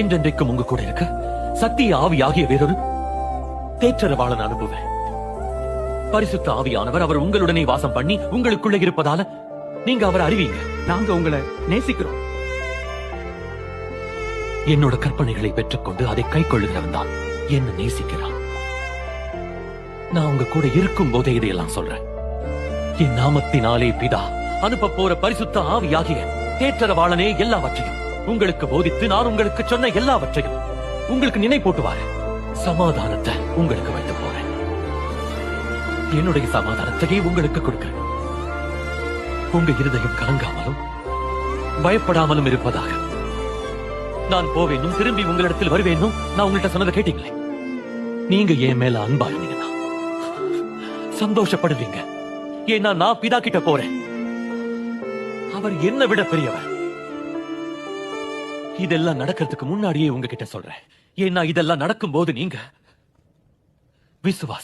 என்றென்றைக்கும் உங்க கூட இருக்க சத்திய ஆவி ஆகிய வேறொரு தேற்றரவாளன் அனுப்புவேன். பரிசுத்த ஆவியானவர் அவர் உங்களுடனே வாசம் பண்ணி உங்களுக்குள்ள இருப்பதால நீங்க அவரை அறிவீங்க. நாங்க உங்களை நேசிக்கிறோம். என்னோட கற்பனைகளை பெற்றுக்கொண்டு அதை கை கொள்ளுகிறவன் தான் என்ன நேசிக்கிறான். நான் உங்க கூட இருக்கும் போதே இதையெல்லாம் சொல்றேன். என் நாமத்தினாலே பிதா அனுப்ப போற பரிசுத்த ஆவியாகிய தேற்றரவாளனே எல்லாவற்றையும் உங்களுக்கு போதித்து நான் உங்களுக்கு சொன்ன எல்லாவற்றையும் உங்களுக்கு நினைப்பூட்டுவாரு. சமாதானத்தை உங்களுக்கு வைத்து போறேன். என்னுடைய சமாதானத்தையே உங்களுக்கு கொடுக்கிறேன். உங்க இருதயம் கலங்காமலும் பயப்படாமலும் இருப்பதாக. நான் போவேனும் திரும்பி உங்களிடத்தில் வருவேனும் நான் உங்கள்கிட்ட சொன்னதை கேட்டீங்களே. நீங்க என் மேல அன்பா இருந்தீங்கன்னா சந்தோஷப்படுவீங்க. ஏன்னா நான் பிதா கிட்ட போறேன். அவர் என்ன விட பெரியவர். இதெல்லாம் நடக்கிறதுக்கு முன்னாடியே உங்ககிட்ட சொல்றேன். ஏன்னா இதெல்லாம் நடக்கும் போது நீங்க விசுவாசி.